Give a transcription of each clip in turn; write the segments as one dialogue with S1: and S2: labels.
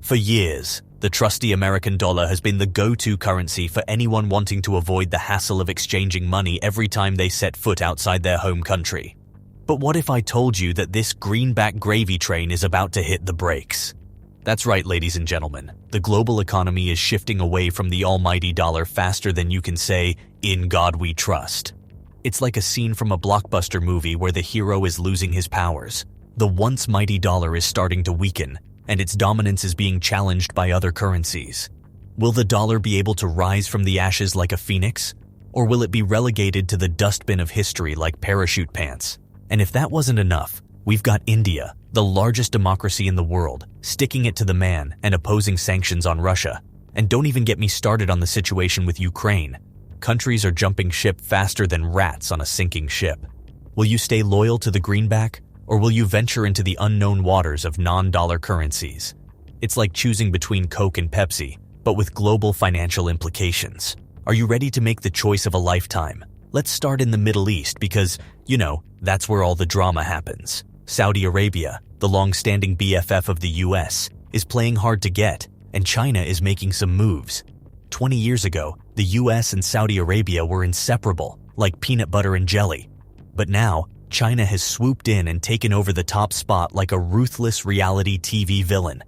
S1: For years, the trusty American dollar has been the go-to currency for anyone wanting to avoid the hassle of exchanging money every time they set foot outside their home country. But what if I told you that this greenback gravy train is about to hit the brakes? That's right, ladies and gentlemen. The global economy is shifting away from the almighty dollar faster than you can say, "In God we trust." It's like a scene from a blockbuster movie where the hero is losing his powers. The once mighty dollar is starting to weaken, and its dominance is being challenged by other currencies. Will the dollar be able to rise from the ashes like a phoenix? Or will it be relegated to the dustbin of history like parachute pants? And if that wasn't enough, we've got India, the largest democracy in the world, sticking it to the man and opposing sanctions on Russia. And don't even get me started on the situation with Ukraine. Countries are jumping ship faster than rats on a sinking ship. Will you stay loyal to the greenback, or will you venture into the unknown waters of non-dollar currencies? It's like choosing between Coke and Pepsi, but with global financial implications. Are you ready to make the choice of a lifetime? Let's start in the Middle East because, that's where all the drama happens. Saudi Arabia, the long-standing BFF of the US, is playing hard to get, and China is making some moves. 20 years ago, the US and Saudi Arabia were inseparable, like peanut butter and jelly. But now, China has swooped in and taken over the top spot like a ruthless reality TV villain.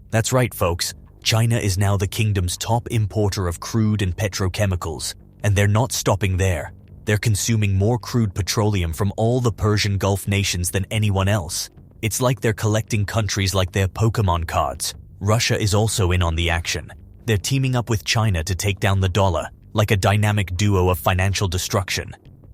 S1: That's right, folks. China is now the kingdom's top importer of crude and petrochemicals, and they're not stopping there. They're consuming more crude petroleum from all the Persian Gulf nations than anyone else. It's like they're collecting countries like their Pokemon cards. Russia is also in on the action. They're teaming up with China to take down the dollar, like a dynamic duo of financial destruction.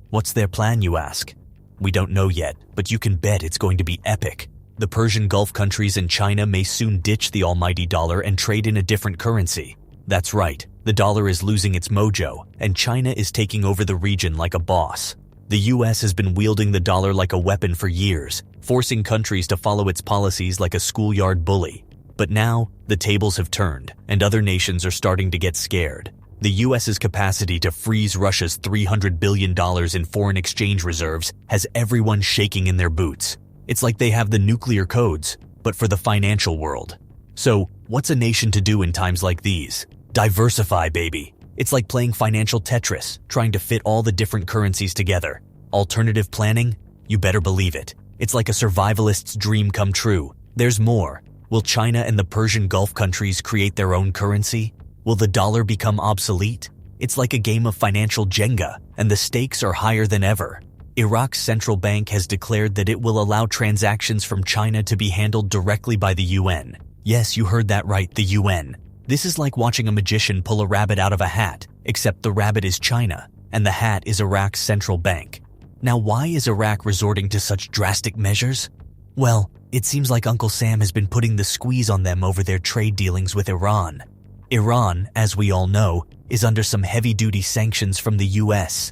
S1: What's their plan, you ask? We don't know yet, but you can bet it's going to be epic. The Persian Gulf countries and China may soon ditch the almighty dollar and trade in a different currency. That's right, the dollar is losing its mojo, and China is taking over the region like a boss. The US has been wielding the dollar like a weapon for years, forcing countries to follow its policies like a schoolyard bully. But now, the tables have turned, and other nations are starting to get scared. The US's capacity to freeze Russia's $300 billion in foreign exchange reserves has everyone shaking in their boots. It's like they have the nuclear codes, but for the financial world. So, what's a nation to do in times like these? Diversify, baby. It's like playing financial Tetris, trying to fit all the different currencies together. Alternative planning? You better believe it. It's like a survivalist's dream come true. There's more. Will China and the Persian Gulf countries create their own currency? Will the dollar become obsolete? It's like a game of financial Jenga, and the stakes are higher than ever. Iraq's central bank has declared that it will allow transactions from China to be handled directly by the UN. Yes, you heard that right, the UN. This is like watching a magician pull a rabbit out of a hat, except the rabbit is China, and the hat is Iraq's central bank. Now, why is Iraq resorting to such drastic measures? Well, it seems like Uncle Sam has been putting the squeeze on them over their trade dealings with Iran. Iran, as we all know, is under some heavy-duty sanctions from the US.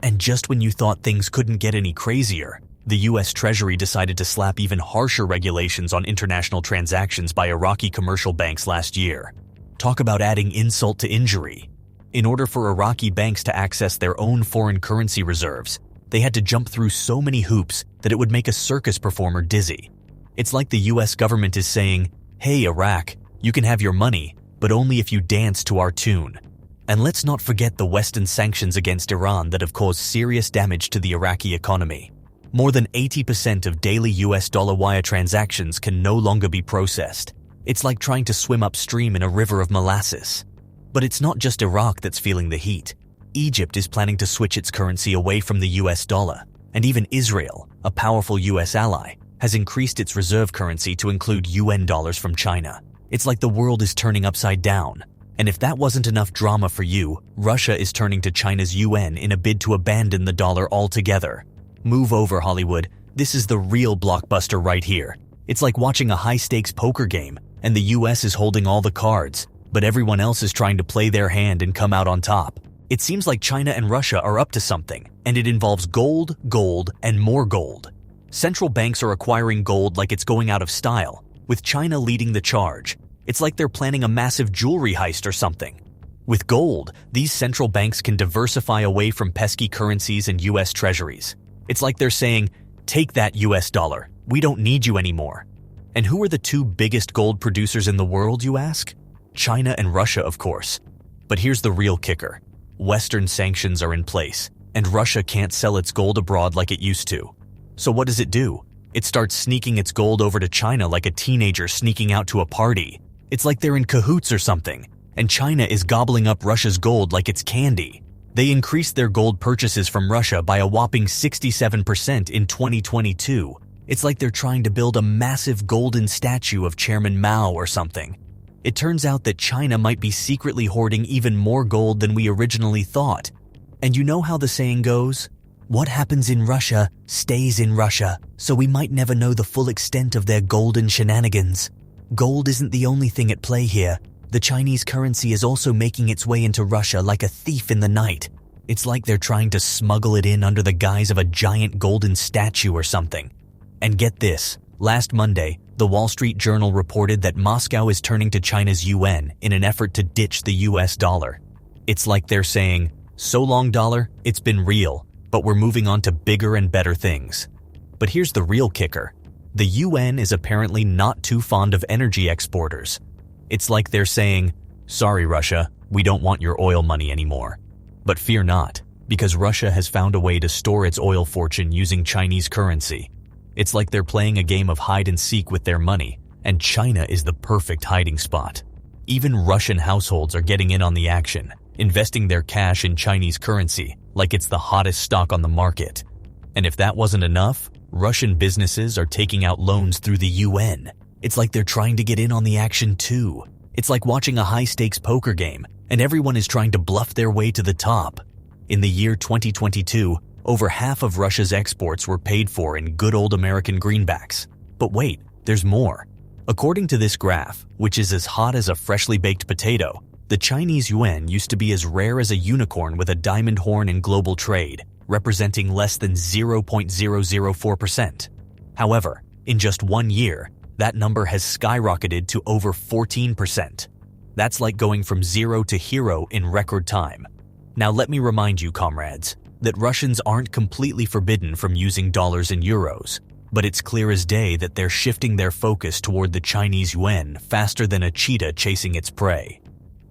S1: And just when you thought things couldn't get any crazier, the US Treasury decided to slap even harsher regulations on international transactions by Iraqi commercial banks last year. Talk about adding insult to injury. In order for Iraqi banks to access their own foreign currency reserves, they had to jump through so many hoops that it would make a circus performer dizzy. It's like the US government is saying, "Hey Iraq, you can have your money, but only if you dance to our tune." And let's not forget the Western sanctions against Iran that have caused serious damage to the Iraqi economy. More than 80% of daily US dollar wire transactions can no longer be processed. It's like trying to swim upstream in a river of molasses. But it's not just Iraq that's feeling the heat. Egypt is planning to switch its currency away from the US dollar, and even Israel, a powerful US ally, has increased its reserve currency to include UN dollars from China. It's like the world is turning upside down. And if that wasn't enough drama for you, Russia is turning to China's yuan in a bid to abandon the dollar altogether. Move over, Hollywood. This is the real blockbuster right here. It's like watching a high-stakes poker game, and the US is holding all the cards, but everyone else is trying to play their hand and come out on top. It seems like China and Russia are up to something, and it involves gold, and more gold. Central banks are acquiring gold like it's going out of style, with China leading the charge. It's like they're planning a massive jewelry heist or something. With gold, these central banks can diversify away from pesky currencies and US treasuries. It's like they're saying, "Take that US dollar. We don't need you anymore." And who are the two biggest gold producers in the world, you ask? China and Russia, of course. But here's the real kicker. Western sanctions are in place, and Russia can't sell its gold abroad like it used to. So what does it do? It starts sneaking its gold over to China like a teenager sneaking out to a party. It's like they're in cahoots or something, and China is gobbling up Russia's gold like it's candy. They increased their gold purchases from Russia by a whopping 67% in 2022. It's like they're trying to build a massive golden statue of Chairman Mao or something. It turns out that China might be secretly hoarding even more gold than we originally thought. And you know how the saying goes? What happens in Russia stays in Russia, so we might never know the full extent of their golden shenanigans. Gold isn't the only thing at play here. The Chinese currency is also making its way into Russia like a thief in the night. It's like they're trying to smuggle it in under the guise of a giant golden statue or something. And get this, last Monday, the Wall Street Journal reported that Moscow is turning to China's yuan in an effort to ditch the US dollar. It's like they're saying, "So long, dollar, it's been real, but we're moving on to bigger and better things." But here's the real kicker. The UN is apparently not too fond of energy exporters. It's like they're saying, "Sorry, Russia, we don't want your oil money anymore." But fear not, because Russia has found a way to store its oil fortune using Chinese currency. It's like they're playing a game of hide and seek with their money, and China is the perfect hiding spot. Even Russian households are getting in on the action, investing their cash in Chinese currency like it's the hottest stock on the market. And if that wasn't enough, Russian businesses are taking out loans through the UN. It's like they're trying to get in on the action too. It's like watching a high-stakes poker game, and everyone is trying to bluff their way to the top. In the year 2022, over half of Russia's exports were paid for in good old American greenbacks. But wait, there's more. According to this graph, which is as hot as a freshly baked potato, the Chinese yuan used to be as rare as a unicorn with a diamond horn in global trade, representing less than 0.004%. However, in just 1 year, that number has skyrocketed to over 14%. That's like going from zero to hero in record time. Now let me remind you, comrades, that Russians aren't completely forbidden from using dollars and euros, but it's clear as day that they're shifting their focus toward the Chinese yuan faster than a cheetah chasing its prey.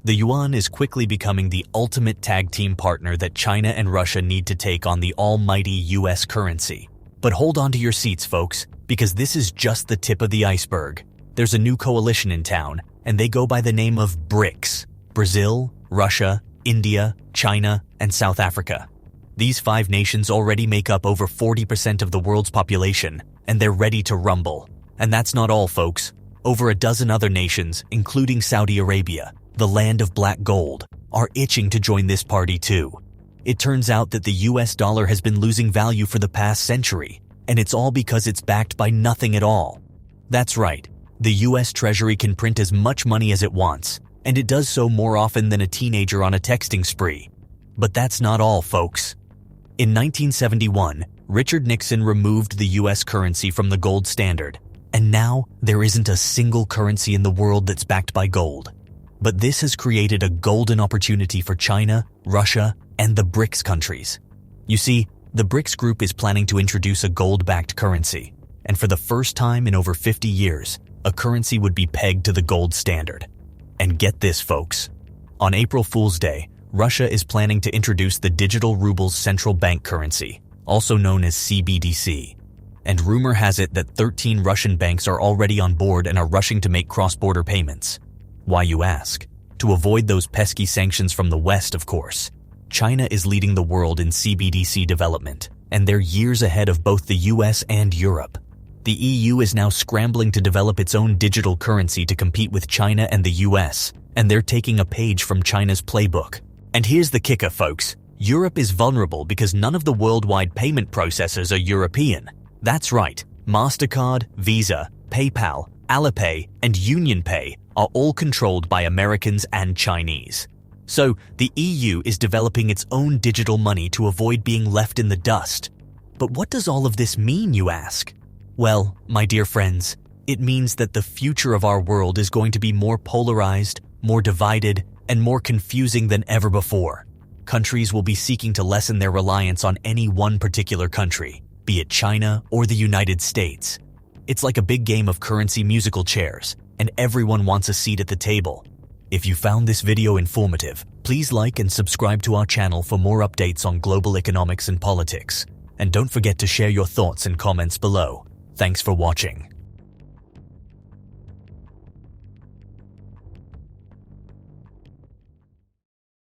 S1: The yuan is quickly becoming the ultimate tag team partner that China and Russia need to take on the almighty US currency. But hold on to your seats, folks, because this is just the tip of the iceberg. There's a new coalition in town, and they go by the name of BRICS: Brazil, Russia, India, China, and South Africa. These 5 nations already make up over 40% of the world's population, and they're ready to rumble. And that's not all, folks. Over a dozen other nations, including Saudi Arabia, the land of black gold, are itching to join this party too. It turns out that the US dollar has been losing value for the past century, and it's all because it's backed by nothing at all. That's right, the US Treasury can print as much money as it wants, and it does so more often than a teenager on a texting spree. But that's not all, folks. In 1971, Richard Nixon removed the US currency from the gold standard, and now there isn't a single currency in the world that's backed by gold. But this has created a golden opportunity for China, Russia, and the BRICS countries. You see, the BRICS group is planning to introduce a gold-backed currency, and for the first time in over 50 years, a currency would be pegged to the gold standard. And get this, folks. On April Fool's Day, Russia is planning to introduce the digital ruble's central bank currency, also known as CBDC. And rumor has it that 13 Russian banks are already on board and are rushing to make cross-border payments. Why, you ask? To avoid those pesky sanctions from the West, of course. China is leading the world in CBDC development, and they're years ahead of both the US and Europe. The EU is now scrambling to develop its own digital currency to compete with China and the US, and they're taking a page from China's playbook. And here's the kicker, folks. Europe is vulnerable because none of the worldwide payment processors are European. That's right, MasterCard, Visa, PayPal, Alipay, and UnionPay are all controlled by Americans and Chinese. So the EU is developing its own digital money to avoid being left in the dust. But what does all of this mean, you ask? Well, my dear friends, it means that the future of our world is going to be more polarized, more divided, and more confusing than ever before. Countries will be seeking to lessen their reliance on any one particular country, be it China or the United States. It's like a big game of currency musical chairs, and everyone wants a seat at the table. If you found this video informative, please like and subscribe to our channel for more updates on global economics and politics. And don't forget to share your thoughts and comments below. Thanks for watching.